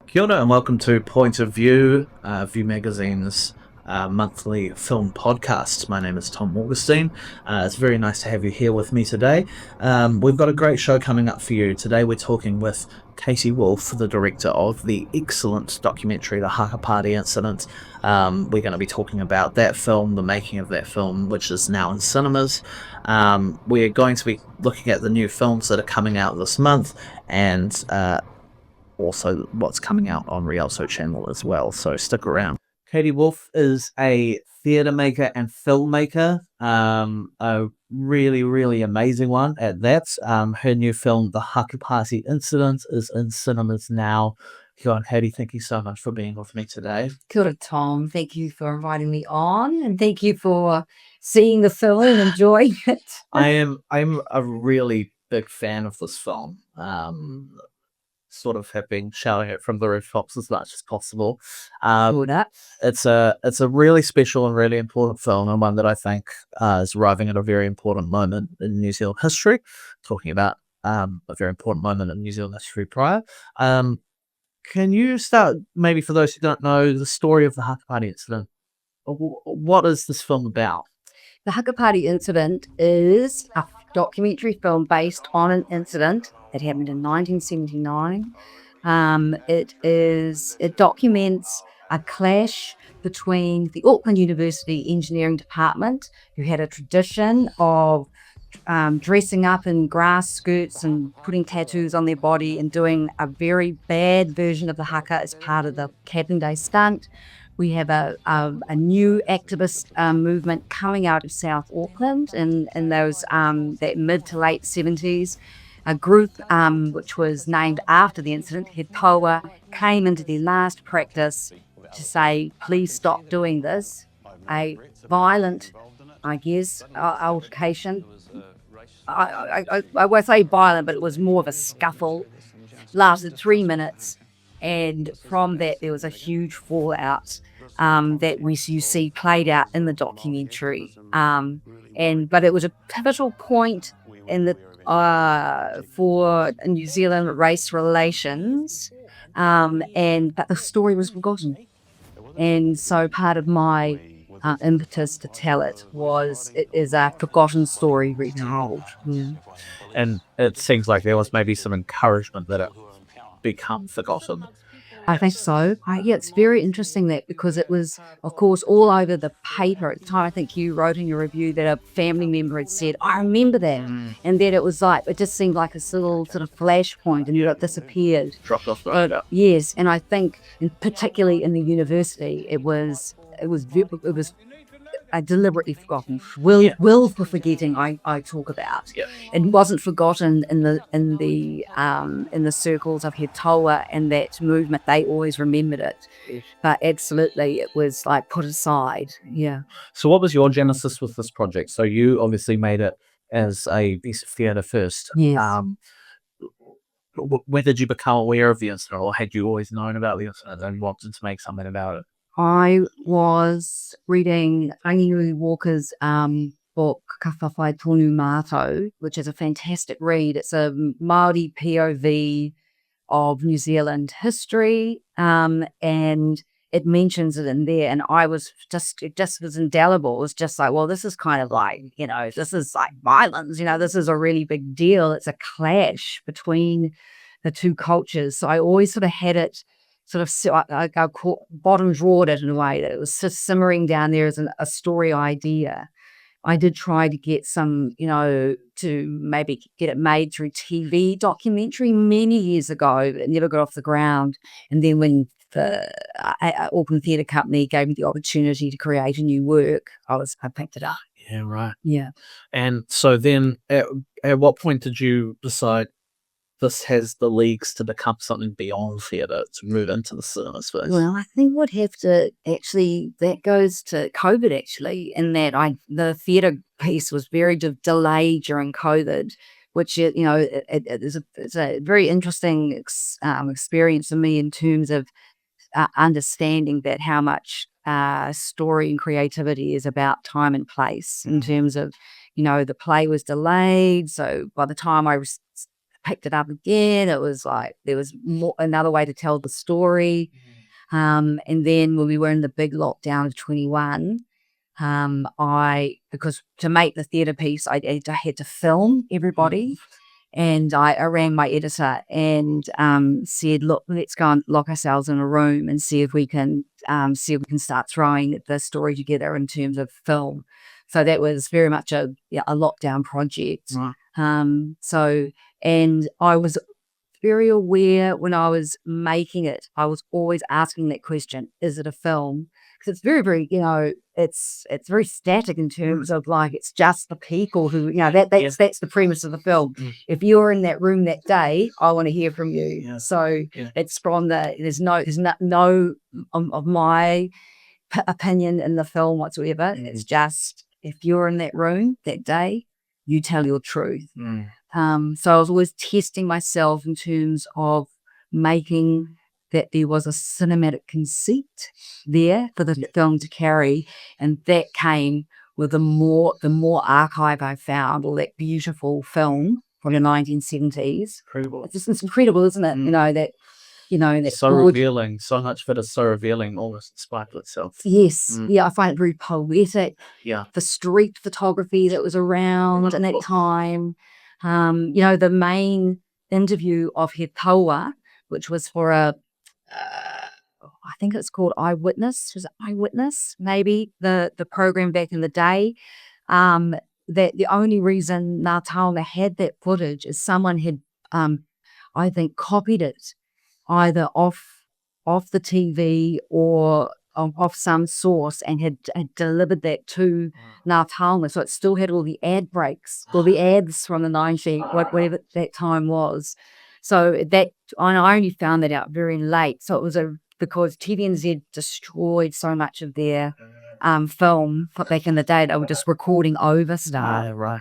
Kia ora and welcome to Point of View, View Magazine's monthly film podcast. My name is Tom Augustine. It's very nice to have you here with me today. We've got a great show coming up for you. Today we're talking with Katie Wolfe, the director of the excellent documentary, The Haka Party Incident. We're going to be talking about that film, the making of that film, which is now in cinemas. We're going to be looking at the new films that are coming out this month and also what's coming out on Rialto channel as well, so stick around. Katie Wolfe is a theatre maker and filmmaker, a really, really amazing one at that. Her new film, The Haka Party Incident, is in cinemas now. God, Katie, thank you so much for being with me today. Kia ora, Tom. Thank you for inviting me on, and thank you for seeing the film and enjoying it. I'm a really big fan of this film. Sort of have been shouting it from the rooftops as much as possible. It's a really special and really important film, and one that I think is arriving at a very important moment in New Zealand history. Talking about a very important moment in New Zealand history prior. Can you start, maybe for those who don't know, the story of the Haka Party Incident? What is this film about? The Haka Party Incident is a documentary film based on an incident that happened in 1979. It documents a clash between the Auckland University Engineering Department, who had a tradition of dressing up in grass skirts and putting tattoos on their body and doing a very bad version of the haka as part of the Captain Day stunt. We have a new activist movement coming out of South Auckland in those that mid to late 70s. A group which was named after the incident, He Toa, came into their last practice to say, please stop doing this. A violent, I guess, altercation. I won't say violent, but it was more of a scuffle. Lasted 3 minutes, and from that there was a huge fallout that you see played out in the documentary. But it was a pivotal point in the for New Zealand race relations, but the story was forgotten, and so part of my impetus to tell it is a forgotten story retold. Yeah. And it seems like there was maybe some encouragement that it become forgotten. I think so. Yeah, it's very interesting that because it was, of course, all over the paper at the time. I think you wrote in your review that a family member had said, I remember that. And then it was like, it just seemed like a little sort of flashpoint and it disappeared. Dropped off the radar. Yes, and I think particularly in the university, it was deliberately forgotten. Will for forgetting. I talk about. Yeah. It wasn't forgotten in the circles of He Toa and that movement. They always remembered it, but absolutely it was like put aside. Yeah. So what was your genesis with this project? So you obviously made it as a piece of theatre first. Yes. When did you become aware of the incident, or had you always known about the incident and wanted to make something about it? I was reading Angiui Walker's book, Ka Whawhai Tonu Mātou, which is a fantastic read. It's a Māori POV of New Zealand history, and it mentions it in there. And it just was indelible. It was just like, well, this is kind of like, this is like violence. This is a really big deal. It's a clash between the two cultures. So I always sort of had it I bottom drawed it in a way that it was just simmering down there as a story idea. I did try to get some, to maybe get it made through TV documentary many years ago, but it never got off the ground. And then when the Auckland Theatre Company gave me the opportunity to create a new work, I picked it up. Yeah, right. Yeah. And so then at what point did you decide this has the leagues to become something beyond theatre, to move into the cinema space? Well, I think that goes to COVID actually, in that the theatre piece was very delayed during COVID, which it's a very interesting experience for me in terms of understanding that how much story and creativity is about time and place, in terms of, the play was delayed. So by the time I picked it up again. It was like there was another way to tell the story. And then when we were in the big lockdown of 21, because to make the theatre piece, I had to film everybody. And I rang my editor and said, look, let's go and lock ourselves in a room and see if we can start throwing the story together in terms of film. So that was very much a lockdown project. Right. And I was very aware when I was making it, I was always asking that question, is it a film? Because it's very, very, it's very static in terms of like, it's just the people who, that's the premise of the film. If you're in that room that day, I want to hear from you. Yeah. So it's from there's no of my opinion in the film whatsoever. It's just, if you're in that room that day, you tell your truth. So I was always testing myself in terms of making that there was a cinematic conceit there for the film to carry, and that came with the more archive I found, or that beautiful film from the 1970s. Incredible. It's incredible, isn't it? That's so revealing. So much of it is so revealing, almost in spite of itself. Yes, I find it very poetic. Yeah. The street photography that was around in that time. The main interview of He Taua, which was for I think it's called Eyewitness. Was it Eyewitness? Maybe the program back in the day. That the only reason Ngā Taonga had that footage is someone had, I think, copied it either off the TV or off some source and had delivered that to Ngā Taonga. So it still had all the ad breaks, or the ads from the 90s, whatever that time was. So that, I only found that out very late. So it was because TVNZ destroyed so much of their film back in the day. They were just recording over stuff. Right.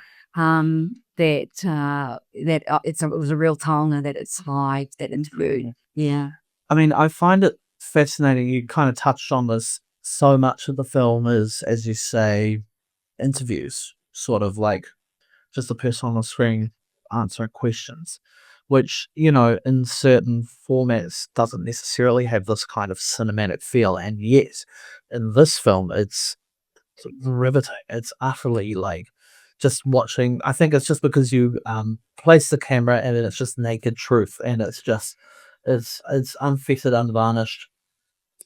It was a real Taonga that it survived, that interview. Yeah. I mean, I find it fascinating. You kind of touched on this. So much of the film is, as you say, interviews, sort of like just the person on the screen answering questions, which, in certain formats doesn't necessarily have this kind of cinematic feel. And yet, in this film, it's riveting. It's utterly like just watching. I think it's just because you place the camera and it's just naked truth, and it's just it's unfettered, unvarnished,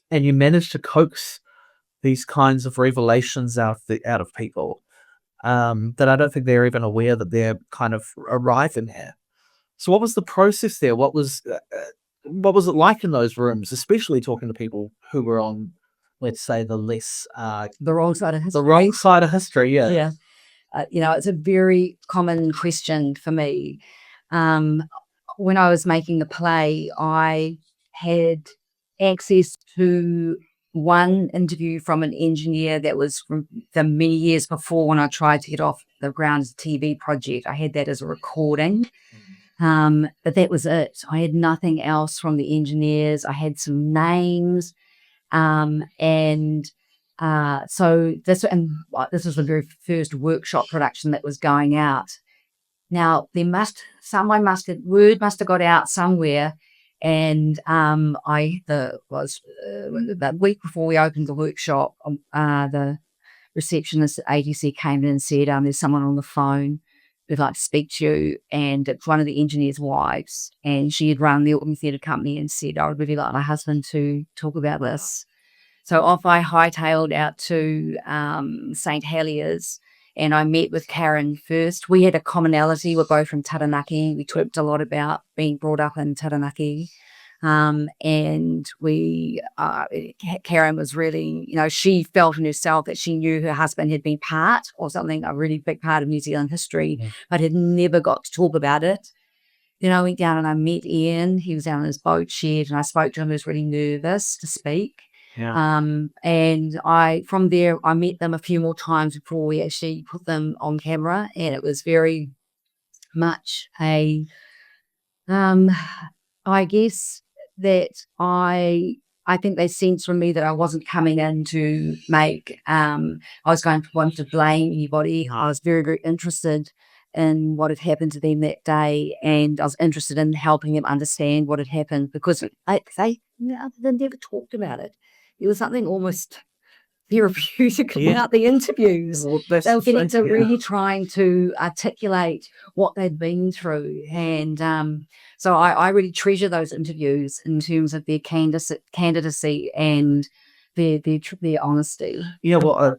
and you manage to coax these kinds of revelations out of people that I don't think they're even aware that they're kind of arriving here. So, what was the process there? What was it like in those rooms, especially talking to people who were on, let's say, the less the wrong side of history? The wrong side of history, yeah. Yeah. It's a very common question for me. When I was making the play, I had access to one interview from an engineer that was from the many years before when I tried to get off the ground as a TV project. I had that as a recording. But that was it. I had nothing else from the engineers. I had some names. So this was the very first workshop production that was going out. Now word must have got out somewhere, and the week before we opened the workshop, the receptionist at ATC came in and said, "There's someone on the phone who'd like to speak to you," and it's one of the engineer's wives, and she had run the Auckland Theatre Company and said, "I would really like my husband to talk about this." So off I hightailed out to St. Helier's, and I met with Karen first. We had a commonality. We're both from Taranaki. We talked a lot about being brought up in Taranaki. And Karen was really, she felt in herself that she knew her husband had been a really big part of New Zealand history, but had never got to talk about it. Then I went down and I met Ian. He was down in his boat shed, and I spoke to him. He was really nervous to speak. Yeah. And from there, I met them a few more times before we actually put them on camera, and it was very much I guess that I think they sensed from me that I wasn't coming in to make, I was going to want to blame anybody. I was very, very interested in what had happened to them that day, and I was interested in helping them understand what had happened because they never talked about it. There was something almost therapeutic about the interviews. Well, They were getting to yeah. really trying to articulate what they'd been through, and so I really treasure those interviews in terms of their candidacy and their honesty. Yeah, well,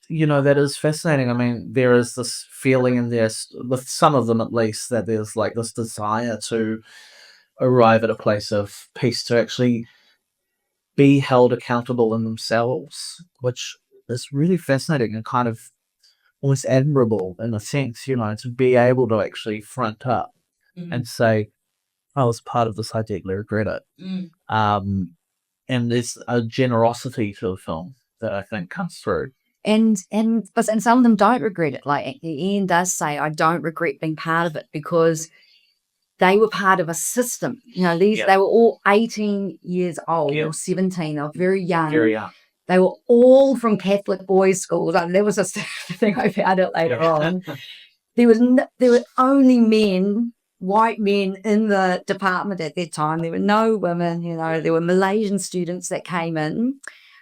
that is fascinating. I mean, there is this feeling in there, with some of them at least, that there's like this desire to arrive at a place of peace, to actually be held accountable in themselves, which is really fascinating and kind of almost admirable in a sense, to be able to actually front up and say, I was part of this, I deeply regret it. Um, and there's a generosity to the film that I think comes through. And some of them don't regret it. Like Ian does say, I don't regret being part of it because they were part of a system. They were all 18 years old or 17. They were very young. Very young. They were all from Catholic boys' schools. I mean, there was a thing I found out later on. There were only men, white men in the department at that time. There were no women. There were Malaysian students that came in.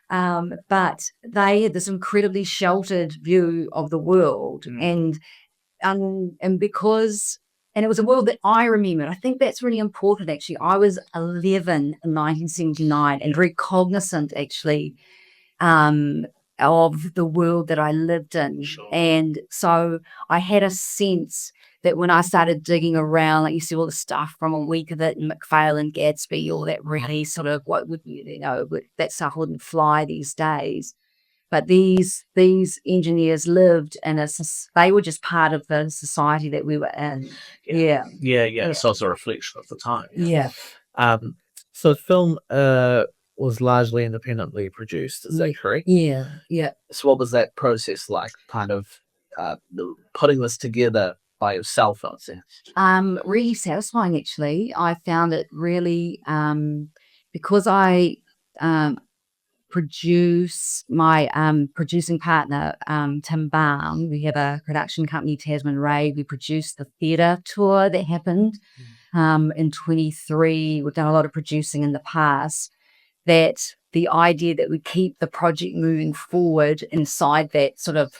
But they had this incredibly sheltered view of the world, and because it was a world that I remembered. I think that's really important. Actually, I was 11 in 1979 and very cognizant, actually, of the world that I lived in, and so I had a sense that when I started digging around, like you see all the stuff from A Week of It and McPhail and Gatsby, all that really sort of that stuff wouldn't fly these days. But these engineers lived in they were just part of the society that we were in. Yeah. So it's a reflection of the time. Yeah. So the film was largely independently produced, is that correct? Yeah. So what was that process like, kind of putting this together by yourself, I would say? Really satisfying, actually. I found it really, because I produce my producing partner, Tim Barn. We have a production company, Tasman Ray. We produced the theatre tour that happened in 23. We've done a lot of producing in the past. That the idea that we keep the project moving forward inside that sort of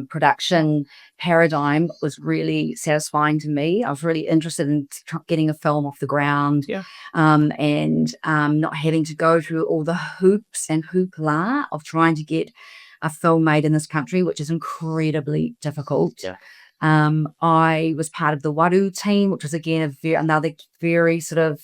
production paradigm was really satisfying to me. I was really interested in getting a film off the ground, and not having to go through all the hoops and hoopla of trying to get a film made in this country, which is incredibly difficult. I was part of the Waru team, which was again another very sort of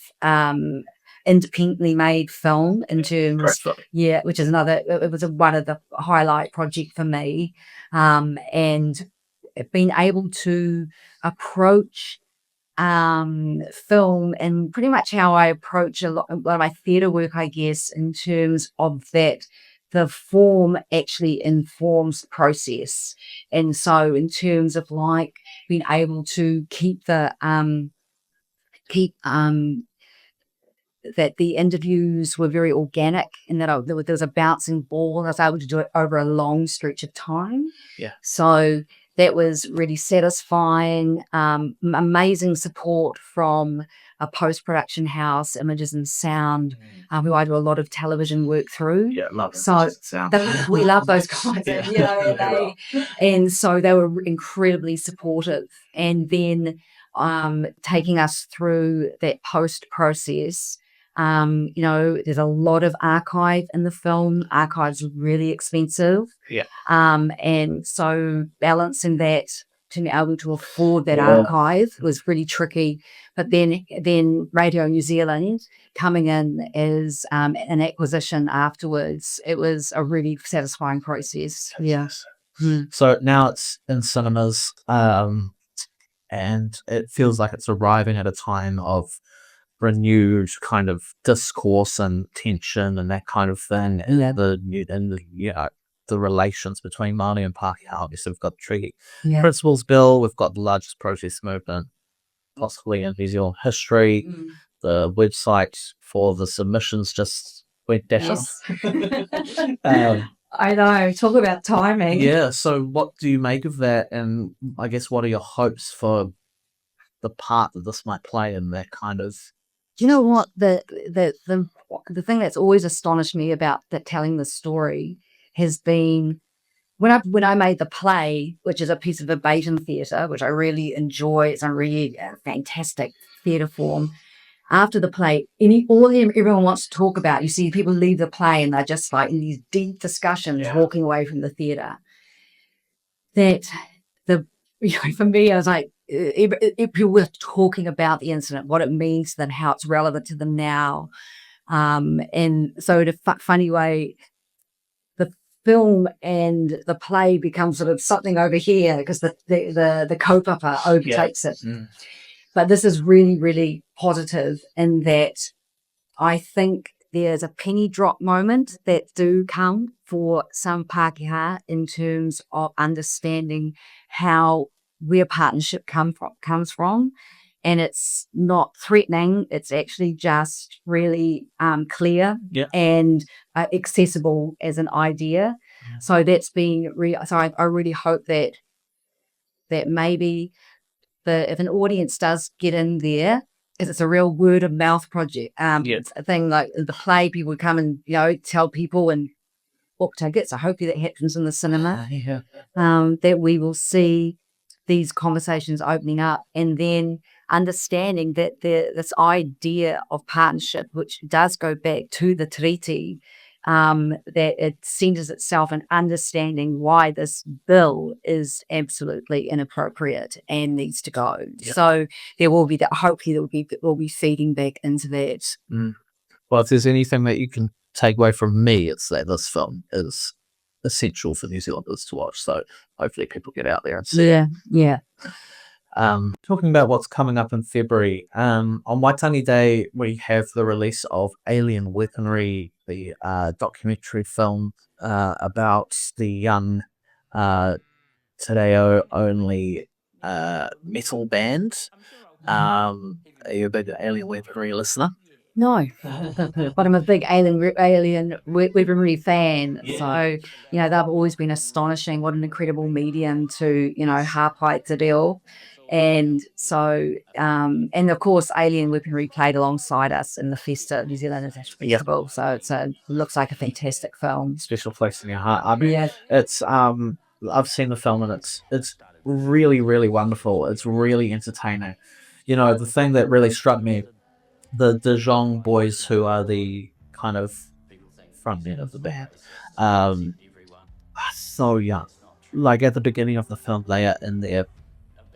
independently made film in terms, which is it was one of the highlight project for me, and being able to approach film and pretty much how I approach a lot of my theatre work, I guess, in terms of that the form actually informs the process. And so in terms of like being able to keep that the interviews were very organic and that there was a bouncing ball. I was able to do it over a long stretch of time. So that was really satisfying. Amazing support from a post-production house, Images and Sound, who I do a lot of television work through. Love so sound. we love those guys. And so they were incredibly supportive. And then taking us through that post process. There's a lot of archive in the film. Archive's really expensive. And so balancing that to be able to afford that archive was really tricky. But then Radio New Zealand coming in as an acquisition afterwards, it was a really satisfying process. So now it's in cinemas, and it feels like it's arriving at a time of renewed kind of discourse and tension and that kind of thing, and the relations between Māori and Pākehā. Obviously, we've got the Treaty Principles Bill, we've got the largest protest movement possibly in New Zealand history. The website for the submissions just went down. I know. Talk about timing. Yeah. So, what do you make of that? And I guess what are your hopes for the part that this might play in that kind of? Do you know what the thing that's always astonished me about that telling the story has been when I made the play, which is a piece of verbatim theatre, which I really enjoy. It's a really fantastic theatre form. After the play, everyone wants to talk about. You see people leave the play and they're just like in these deep discussions, walking away from the theatre. That for me, I was like, if people were talking about the incident, what it means to them, how it's relevant to them now, and so in a funny way, the film and the play become sort of something over here because the kaupapa overtakes it. Mm. But this is really, really positive in that I think there's a penny drop moment that do come for some Pākehā in terms of understanding where partnership comes from. And it's not threatening. It's actually just really clear and accessible as an idea. Yeah. So that's been so I really hope that maybe if an audience does get in there, because it's a real word of mouth project, a thing like the play, people would come and tell people and book tickets. I hope that happens in the cinema. That we will see these conversations opening up, and then understanding that this idea of partnership, which does go back to the treaty, that it centers itself in understanding why this bill is absolutely inappropriate and needs to go. So there will be that. Hopefully, there will be feeding back into that. Well, if there's anything that you can take away from me, it's that this film is essential for New Zealanders to watch. So hopefully people get out there and see. Yeah. Talking about what's coming up in February, on Waitangi Day, we have the release of Alien Weaponry, the documentary film about the young Te Reo only metal band. Are you a big Alien Weaponry listener? No, but I'm a big alien weaponry fan. So they've always been astonishing. What an incredible medium to hapai te reo. And so, and of course, Alien Weaponry played alongside us in the Festa New Zealand International Festival. So it looks like a fantastic film. Special place in your heart. I mean, it's I've seen the film and it's really, really wonderful. It's really entertaining. The thing that really struck me, the De Jong boys, who are the kind of frontmen of the band, are so young. Like at the beginning of the film, they are in their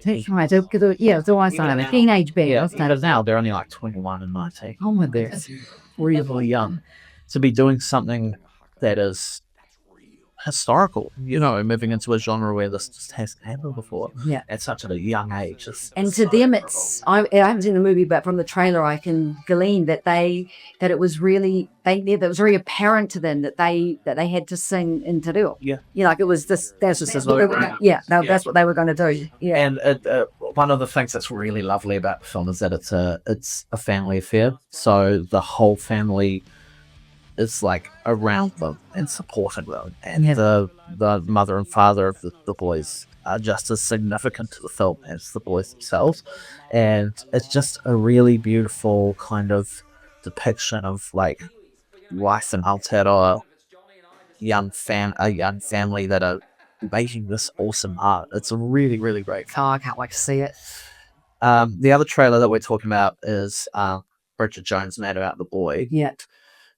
It's always a teenage band. because now they're only like 21 and 19. Oh my They're goodness. really young to be doing something that is historical, moving into a genre where this just hasn't happened before. Yeah. At such a young age. And to them, I haven't seen the movie, but from the trailer, I can glean that it was really, that was very apparent to them that they had to sing in te reo. Yeah. Like it was this, that's what they were, that's what they were going to do. Yeah. And one of the things that's really lovely about the film is that it's a family affair. So the whole family is like around them and supporting them, and the mother and father of the boys are just as significant to the film as the boys themselves, and it's just a really beautiful kind of depiction of like life in Aotearoa, a young family that are making this awesome art. It's a really, really great film. I can't wait to see it. The other trailer that we're talking about is Bridget Jones' Mad About the Boy. Yeah.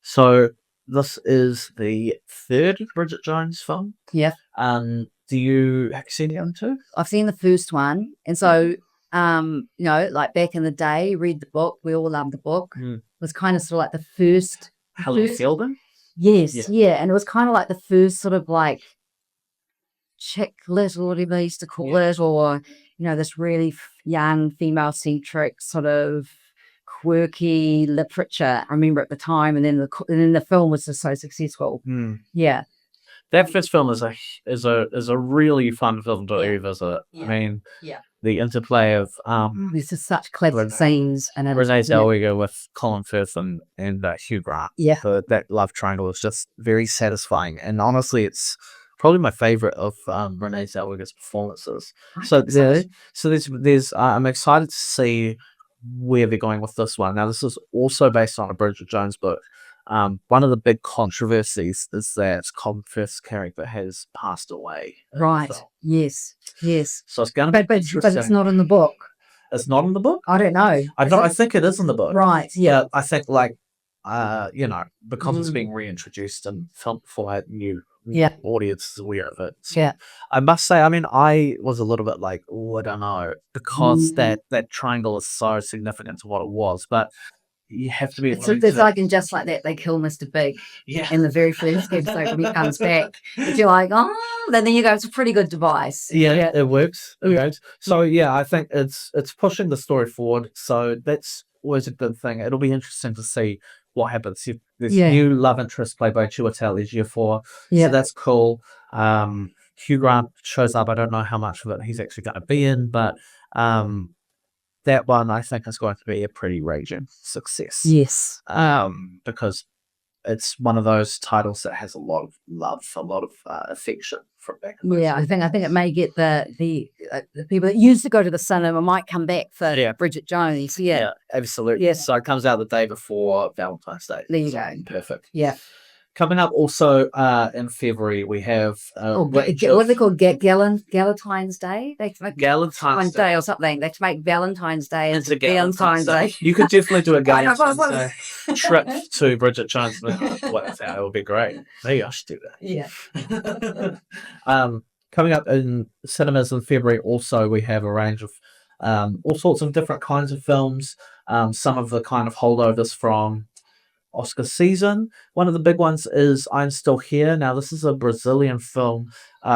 So this is the third Bridget Jones film. Yeah. Have you seen the other two? I've seen the first one, and so like back in the day, read the book. We all loved the book. It was kind of sort of like the first. Helen Fielding? Yes, yeah, and it was kind of like the first sort of like chick lit, or whatever they used to call it, or this really young female-centric sort of quirky literature. I remember at the time, and then the film was just so successful. Yeah, that first film is a really fun film to revisit. I mean, the interplay of There's just such clever scenes and Renee Zellweger with Colin Firth and Hugh Grant. Yeah. That love triangle is just very satisfying, and honestly, it's probably my favorite of Renee Zellweger's performances. I'm excited to see where they're going with this one. Now, this is also based on a Bridget Jones book. One of the big controversies is that Colin Firth's character has passed away. Right. Yes. So it's going to be But it's not in the book. It's not in the book? I don't know. I think it is in the book. Right. Yeah. But I think because it's being reintroduced and filmed for new audience is aware of it. So I must say, I was a little bit like, I don't know, because that triangle is so significant to what it was, but you have to be. It's like in Just Like That, they kill Mr. Big. Yeah. In the very first episode when he comes back, but you're like, then you go, it's a pretty good device. Yeah. It works. So I think it's pushing the story forward. So that's always a good thing. It'll be interesting to see what happens. This new love interest played by Chiwetel Ejiofor. So that's cool. Hugh Grant shows up. I don't know how much of it he's actually going to be in, but that one I think is going to be a pretty raging success. Yes. Because it's one of those titles that has a lot of love, a lot of affection from back. I think it may get the people that used to go to the cinema might come back for Bridget Jones. Yeah, absolutely. Yes. So it comes out the day before Valentine's Day. There you go. Perfect. Yeah. Coming up also in February, we have what are they called? Galentine's Day? They make Valentine's Day or something. They make Valentine's Day into Valentine's Day. You could definitely do a Valentine's Day trip to Bridget Jones. It would be great. Maybe I should do that. Yeah. Coming up in cinemas in February, also we have a range of all sorts of different kinds of films. Some of the kind of holdovers from Oscar season. One of the big ones is I'm Still Here. Now, this is a Brazilian film.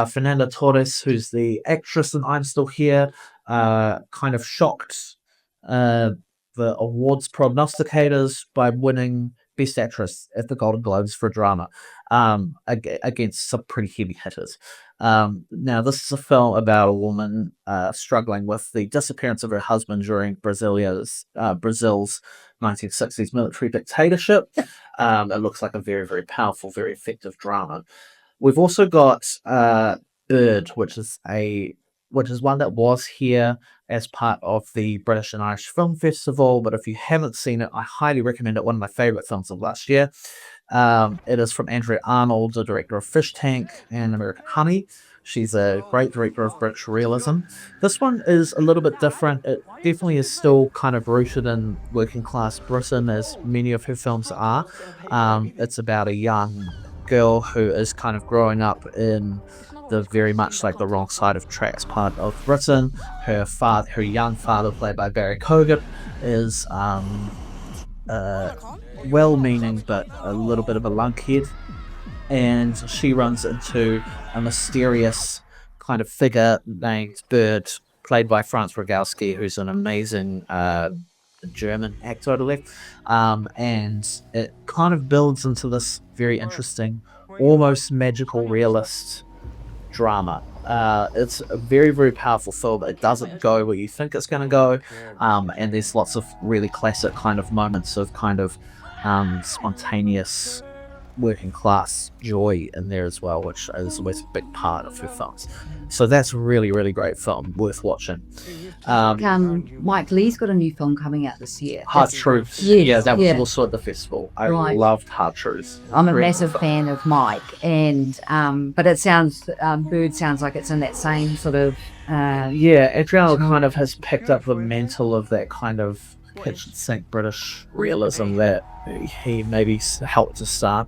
Fernanda Torres, who's the actress in I'm Still Here, kind of shocked the awards prognosticators by winning Best Actress at the Golden Globes for drama against some pretty heavy hitters. Now, this is a film about a woman struggling with the disappearance of her husband during Brazil's 1960s military dictatorship. It looks like a very, very powerful, very effective drama. We've also got Bird, which is one that was here as part of the British and Irish Film Festival. But if you haven't seen it, I highly recommend it. One of my favorite films of last year. It is from Andrea Arnold, the director of Fish Tank and American Honey. She's a great director of British realism. This one is a little bit different. It definitely is still kind of rooted in working class Britain, as many of her films are. It's about a young girl who is kind of growing up in the very much like the wrong side of tracks part of Britain. Her young father, played by Barry Keoghan, is well-meaning but a little bit of a lunkhead, and she runs into a mysterious kind of figure named Bird, played by Franz Rogowski, who's an amazing German actor, I believe, and it kind of builds into this very interesting, almost magical realist drama. It's a very, very powerful film. It doesn't go where you think it's going to go, and there's lots of really classic kind of moments of kind of spontaneous working class joy in there as well, which is always a big part of her films. So that's a really, really great film, worth watching. Mike Lee's got a new film coming out this year. Hard Truths. Yes, that was also at the festival. I loved Hard Truths. I'm a massive fan of Mike, and but it sounds Bird sounds like it's in that same sort of Adriano kind of has picked up the mantle of that kind of kitchen sink British realism that he maybe helped to start,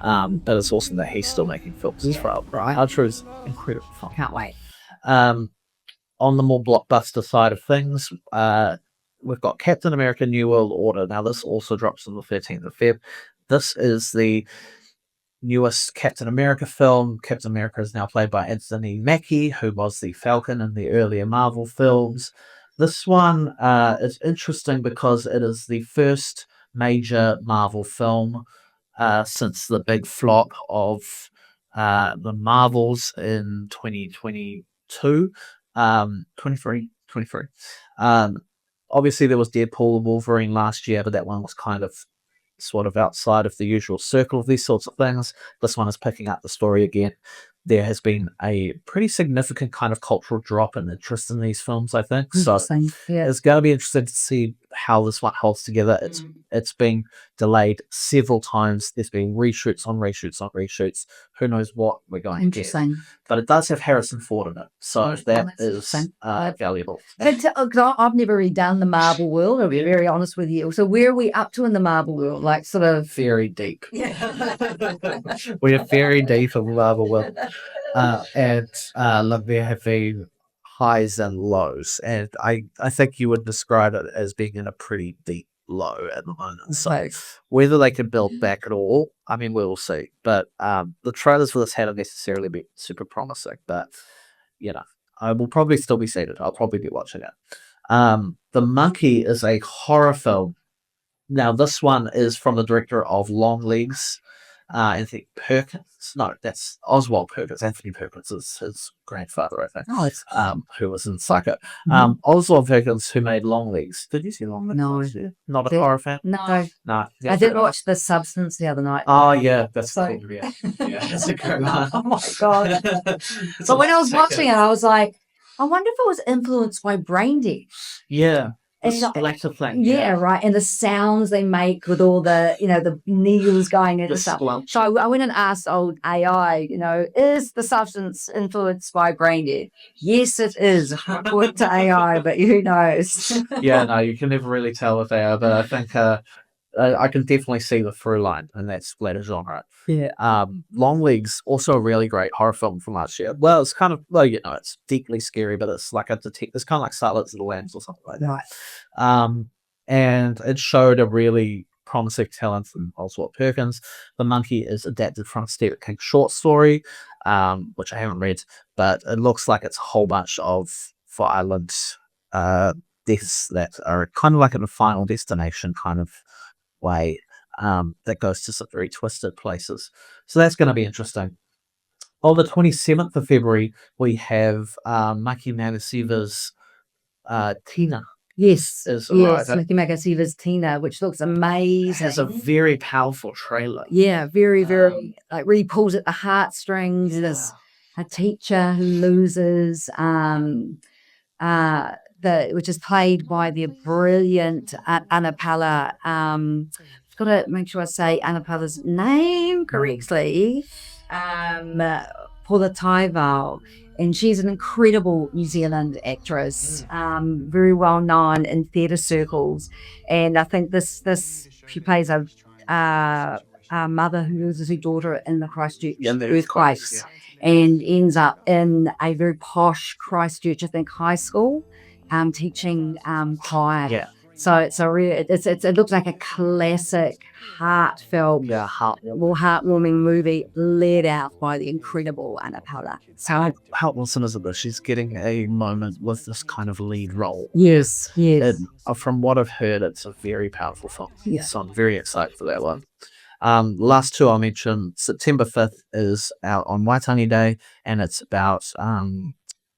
but it's awesome that he's still making films as well. Right. Hard Truths, incredible film. Can't wait. On the more blockbuster side of things, we've got Captain America New World Order. Now, this also drops on the 13th of Feb. This is the newest Captain America film. Captain America is now played by Anthony Mackie, who was the Falcon in the earlier Marvel films. This one is interesting because it is the first major Marvel film since the big flop of the Marvels in 2022. 23, 23. Obviously, there was Deadpool and Wolverine last year, but that one was kind of sort of outside of the usual circle of these sorts of things. This one is picking up the story again. There has been a pretty significant kind of cultural drop in interest in these films, I think. So it's going to be interesting to see how this one holds together. It's been delayed several times. There's been reshoots on reshoots on reshoots. Who knows what we're going to get. But it does have Harrison Ford in it, so that is valuable. I've never really done the Marvel world, I'll be very honest with you. So where are we up to in the Marvel world? Like sort of... Very deep. We are very deep in the Marvel world. Look, there have been highs and lows, and I think you would describe it as being in a pretty deep low at the moment. So whether they can build back at all, I mean, we'll see. But the trailers for this haven't necessarily been super promising, but I will probably still be seated. I'll probably be watching it. The Monkey is a horror film. Now, this one is from the director of Long Legs, Anthony Perkins. No, that's Oswald Perkins. Anthony Perkins is his grandfather, I think. Who was in Psycho. Oswald Perkins, who made Long Legs. Did you see Long Legs? No. Not a horror fan? No. I did watch The Substance the other night. Oh, yeah. That's cool. Yeah, that's a good one. Oh, my God. But when I was watching it, I was like, I wonder if it was influenced by brain dead. Yeah. Splatter thing. Yeah, right. And the sounds they make with all the, the needles going into stuff. So I went and asked old AI, is The Substance influenced by brain dead? Yes, it is. According to AI, but who knows? Yeah, no, you can never really tell with AI, but I think I can definitely see the through line in that splatter genre. Yeah. Long Legs, also a really great horror film from last year. Well, it's kind of, it's deeply scary, but it's like it's kind of like Silence of the Lambs or something like that. Right. And it showed a really promising talent from Oswald Perkins. The Monkey is adapted from a Stephen King short story, which I haven't read, but it looks like it's a whole bunch of violent deaths that are kind of like in a Final Destination kind of way, that goes to some very twisted places. So that's going to be interesting. On the 27th of February, we have Maki Magasiva's Tina. Yes, Maki Magasiva's Tina, which looks amazing. It has a very powerful trailer. Yeah, very, very, really pulls at the heartstrings. There's a teacher who loses, which is played by the brilliant Annapala. I've got to make sure I say Annapala's name correctly. Paula Taival, and she's an incredible New Zealand actress, very well known in theatre circles. And I think she plays a mother who loses her daughter in the Christchurch earthquakes, and ends up in a very posh Christchurch, I think, high school, teaching choir. Yeah. So it looks like a classic, heartfelt, heartwarming movie led out by the incredible Annapala. So how awesome is it that she's getting a moment with this kind of lead role? Yes. And, from what I've heard, it's a very powerful film. Yeah. So I'm very excited for that one. Last two I'll mention. September 5th is out on Waitangi Day, and it's about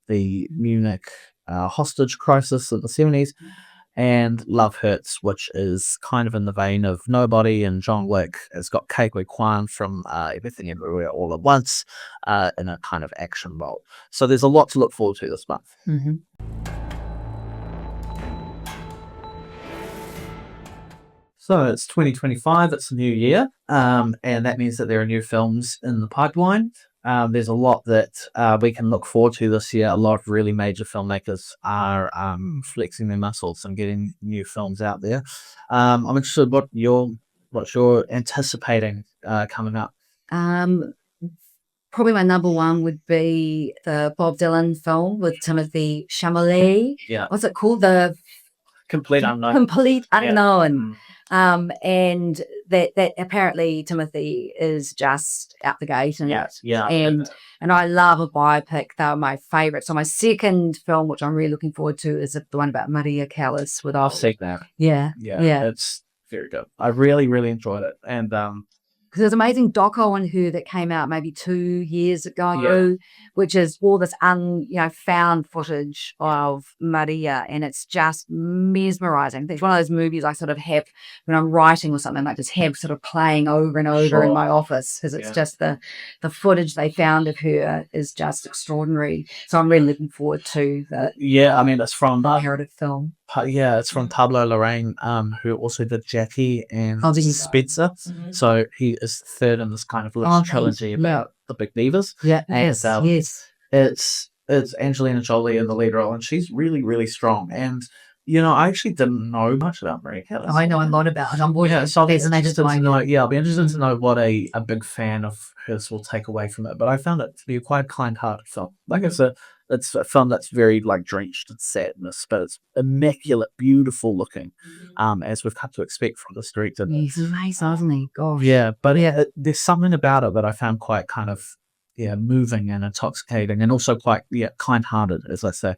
the Munich hostage crisis in the 70s. And Love Hurts, which is kind of in the vein of Nobody and John Wick. It's got Kei Kwan from Everything Everywhere All at Once in a kind of action role. So there's a lot to look forward to this month. Mm-hmm. So it's 2025, it's a new year, and that means that there are new films in the pipeline. There's a lot that we can look forward to this year. A lot of really major filmmakers are flexing their muscles and getting new films out there. I'm interested what you're anticipating coming up. Probably my number one would be the Bob Dylan film with Timothée Chalamet. Yeah. What's it called? The Complete Unknown. Complete Unknown. Yeah. And that apparently Timothy is just out the gate. And, and I love a biopic. They're my favourite. So my second film, which I'm really looking forward to, is the one about Maria Callas with I've seen that. Yeah. It's very good. I really, really enjoyed it. And Because there's an amazing doco on her that came out maybe 2 years ago, which is all this found footage of Maria, and it's just mesmerizing. It's one of those movies I sort of have when I'm writing or something, like just have sort of playing over and over in my office, because it's just the footage they found of her is just extraordinary. So I'm really looking forward to the it's from narrative film. it's from Pablo Larraín, who also did Jackie and Spencer. Mm-hmm. So he is third in this kind of little trilogy about the big divas. It's Angelina Jolie in the lead role, and she's really, really strong. And I actually didn't know much about Maria Callas. I know a lot about it. I'm so fascinated to know. I'll be interested to know what a big fan of hers will take away from it. But I found it to be a quite kind-hearted film. Like it's a film that's very drenched in sadness, but it's immaculate, beautiful looking, as we've come to expect from this director. He's amazing, isn't he? Gosh. Yeah, but there's something about it that I found quite kind of moving and intoxicating, and also quite kind-hearted, as I say.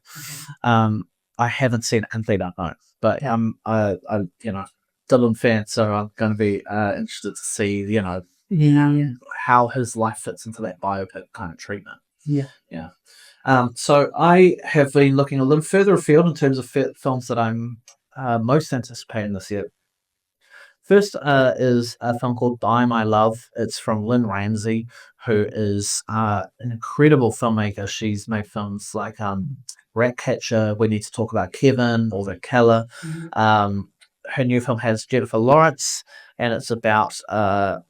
I haven't seen anything I know, but I Dylan fan, so I'm going to be interested to see how his life fits into that biopic kind of treatment. So I have been looking a little further afield in terms of films that I'm most anticipating this year. First is a film called Die My Love. It's from Lynn Ramsey, who is an incredible filmmaker. She's made films like Ratcatcher, We Need to Talk About Kevin, or The Keller. Her new film has Jennifer Lawrence, and it's about a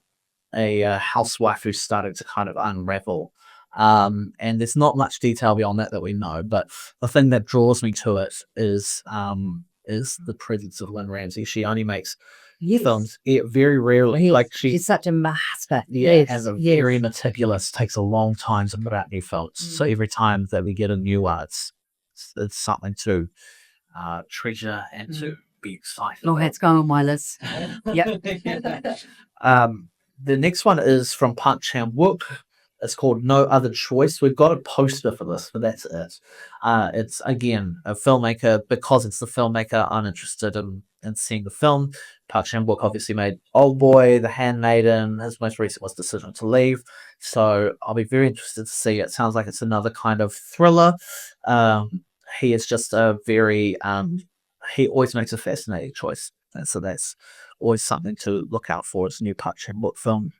housewife who's starting to kind of unravel. And there's not much detail beyond that we know, but the thing that draws me to it is the presence of Lynn Ramsey. She only makes films very rarely. She's such a master. And very meticulous. Takes a long time to put out new films. So every time that we get a new one, it's something to treasure and to be excited. Oh, that's going on my list. The next one is from Park Chan-wook. It's called No Other Choice. We've got a poster for this, but that's it. It's, again, a filmmaker. Because it's the filmmaker, I'm interested in seeing the film. Park Chan-wook obviously made Old Boy, The Handmaiden. His most recent was Decision to Leave. So I'll be very interested to see. It sounds like it's another kind of thriller. He is just a very... he always makes a fascinating choice. So that's always something to look out for. It's a new Park Chan-wook film.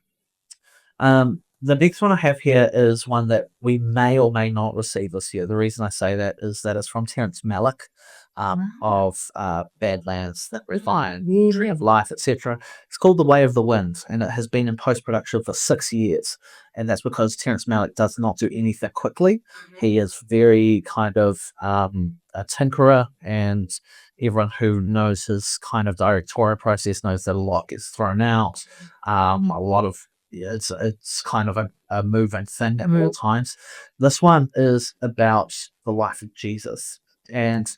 The next one I have here is one that we may or may not receive this year. The reason I say that is that it's from Terrence Malick, of Badlands, That Refine, Tree of Life, etc. It's called The Way of the Wind, and it has been in post-production for 6 years. And that's because Terrence Malick does not do anything quickly. He is very kind of a tinkerer, and everyone who knows his kind of directorial process knows that a lot gets thrown out. A lot of it's kind of a moving thing at all times. This one is about the life of Jesus. And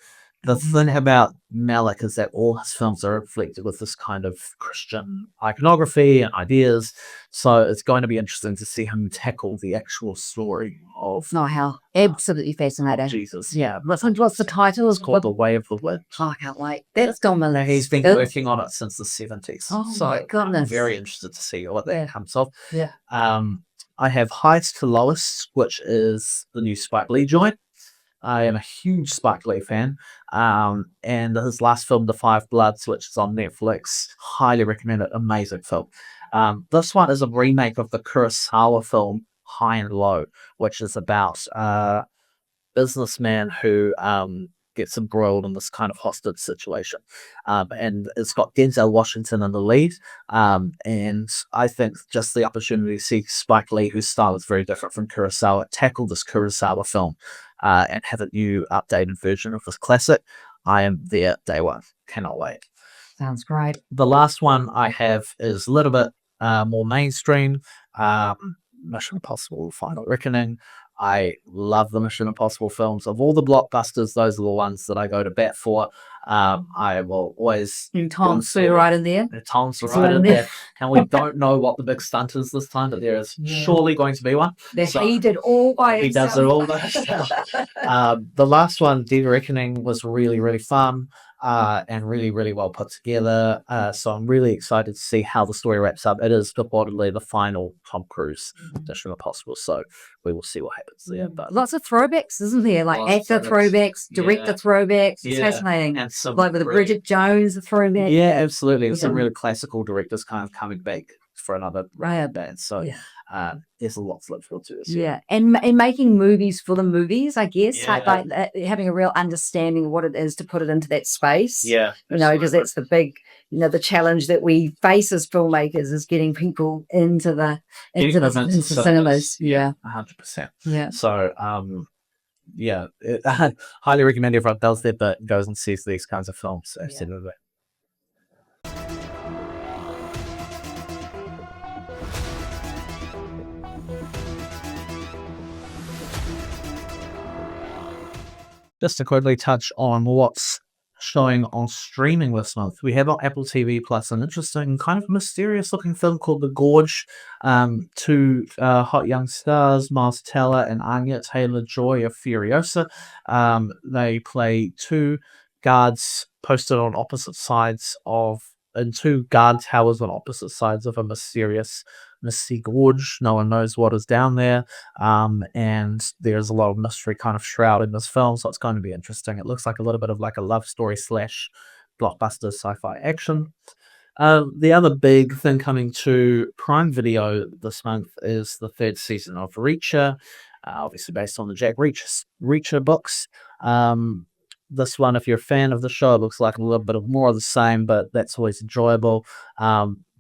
the thing about Malick is that all his films are reflected with this kind of Christian iconography and ideas. So it's going to be interesting to see him tackle the actual story of how absolutely fascinating. Jesus. What's the title? It's called The Way of the Wind. Oh, I can't wait. That's gone my list. He's been working on it since the 70s. Oh, so my goodness. I'm very interested to see what that comes of. Yeah. I have Highest to Lowest, which is the new Spike Lee joint. I am a huge Spike Lee fan. And his last film, The Five Bloods, which is on Netflix, highly recommend it. Amazing film. This one is a remake of the Kurosawa film High and Low, which is about a businessman who gets embroiled in this kind of hostage situation. And it's got Denzel Washington in the lead. And I think just the opportunity to see Spike Lee, whose style is very different from Kurosawa, tackle this Kurosawa film and have a new updated version of this classic. I am there day one. Cannot wait. Sounds great. The last one I have is a little bit more mainstream. Mission Impossible Final Reckoning. I love the Mission Impossible films. Of all the blockbusters, those are the ones that I go to bat for. I will always... Tom's right in there. Tom's right in there. And we don't know what the big stunt is this time, but there is surely going to be one. He did all by himself. He does it all by himself. The last one, Dead Reckoning, was really, really fun. and really, really well put together. So I'm really excited to see how the story wraps up. It is purportedly the final Tom Cruise Mission Impossible, so we will see what happens there. But Lots of throwbacks, isn't there? Like lots actor of throwbacks. throwbacks, director throwbacks. It's fascinating. And some Like with really, Bridget Jones, a throwback. yeah, absolutely. And some Yeah. really classical directors kind of coming back for another Right. band. So there's a lot to look forward to this year. Yeah, and making movies for the movies, I guess, Yeah. like having a real understanding of what it is to put it into that space. Yeah, you know, because that's the big, the challenge that we face as filmmakers is getting people into the cinemas. Yeah, 100%. yeah. So highly recommend everyone does that, but goes and sees these kinds of films. Absolutely. Just to quickly touch on what's showing on streaming this month, we have on Apple TV Plus an interesting, kind of mysterious looking film called The Gorge. Two hot young stars, Miles Teller and Anya Taylor-Joy of Furiosa. They play two guards posted on opposite sides in two guard towers on opposite sides of a mysterious misty gorge. No one knows what is down there. And there's a lot of mystery kind of shrouded in this film, so it's going to be interesting. It looks like a little bit of like a love story / blockbuster sci-fi action. The other big thing coming to Prime Video this month is the third season of Reacher, obviously based on the Jack Reacher books. This one, if you're a fan of the show, it looks like a little bit of more of the same, but that's always enjoyable.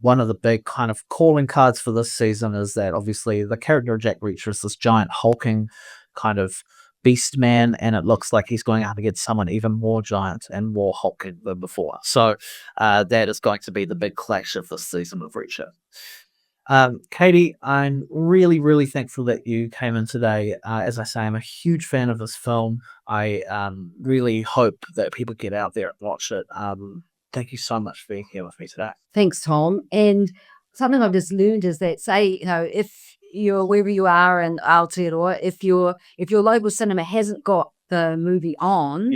One of the big kind of calling cards for this season is that obviously the character of Jack Reacher is this giant hulking kind of beast man, and it looks like he's going out to get someone even more giant and more hulking than before. So that is going to be the big clash of this season of Reacher. Katie, I'm really, really thankful that you came in today. As I say, I'm a huge fan of this film. I really hope that people get out there and watch it. Thank you so much for being here with me today. Thanks, Tom. And something I've just learned is that, say, if you're wherever you are in Aotearoa, if your local cinema hasn't got the movie on,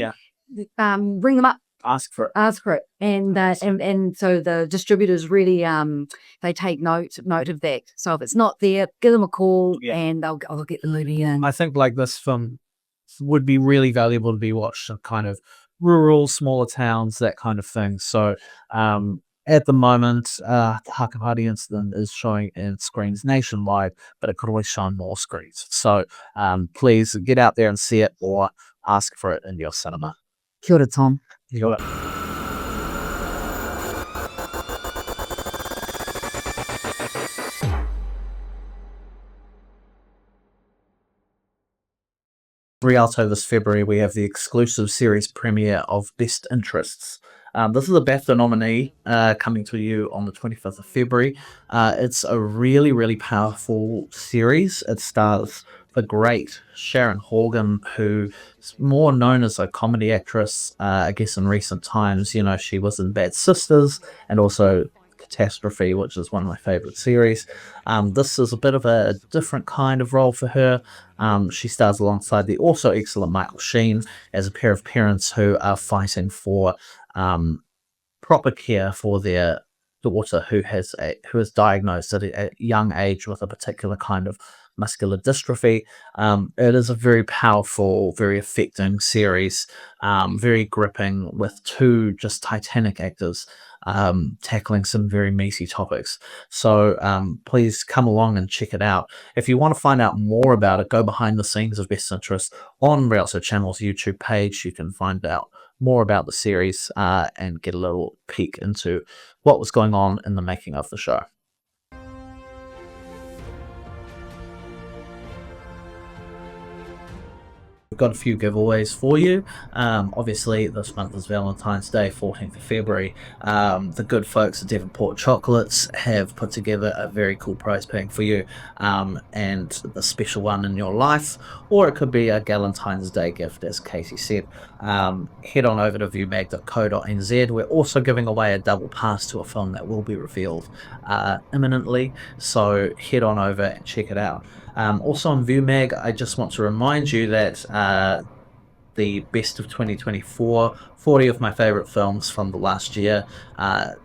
bring them up. Ask for it. And so the distributors really they take note of that. So if it's not there, give them a call and they'll get the movie in. I think like this film would be really valuable to be watched in kind of rural, smaller towns, that kind of thing. So at the moment, the Haka Party Incident is showing in screens nationwide, but it could always show on more screens. So please get out there and see it, or ask for it in your cinema. Kia ora, Tom. You got it. Rialto this February, we have the exclusive series premiere of Best Interests. This is a BAFTA nominee coming to you on the 25th of February. It's a really, really powerful series. It stars the great Sharon Horgan, who's more known as a comedy actress, I guess in recent times. She was in Bad Sisters and also Catastrophe, which is one of my favorite series. This is a bit of a different kind of role for her. She stars alongside the also excellent Michael Sheen as a pair of parents who are fighting for proper care for their daughter who is diagnosed at a young age with a particular kind of muscular dystrophy. It is a very powerful, very affecting series, very gripping, with two just titanic actors tackling some very meaty topics. So please come along and check it out. If you want to find out more about it, go behind the scenes of Best Interest on Rialto Channel's YouTube page. You can find out more about the series and get a little peek into what was going on in the making of the show. We've got a few giveaways for you. Obviously, this month is Valentine's Day, 14th of February. The good folks at Devonport Chocolates have put together a very cool prize pack for you, and the special one in your life, or it could be a Galentine's Day gift, as Katie said. Head on over to viewmag.co.nz. We're also giving away a double pass to a film that will be revealed imminently, so head on over and check it out. Also on ViewMag, I just want to remind you that the best of 2024. 40 of my favourite films from the last year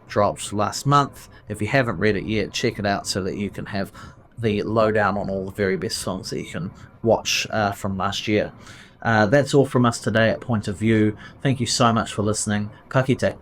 dropped last month. If you haven't read it yet, check it out so that you can have the lowdown on all the very best films that you can watch from last year. That's all from us today at Point of View. Thank you so much for listening. Ka kite.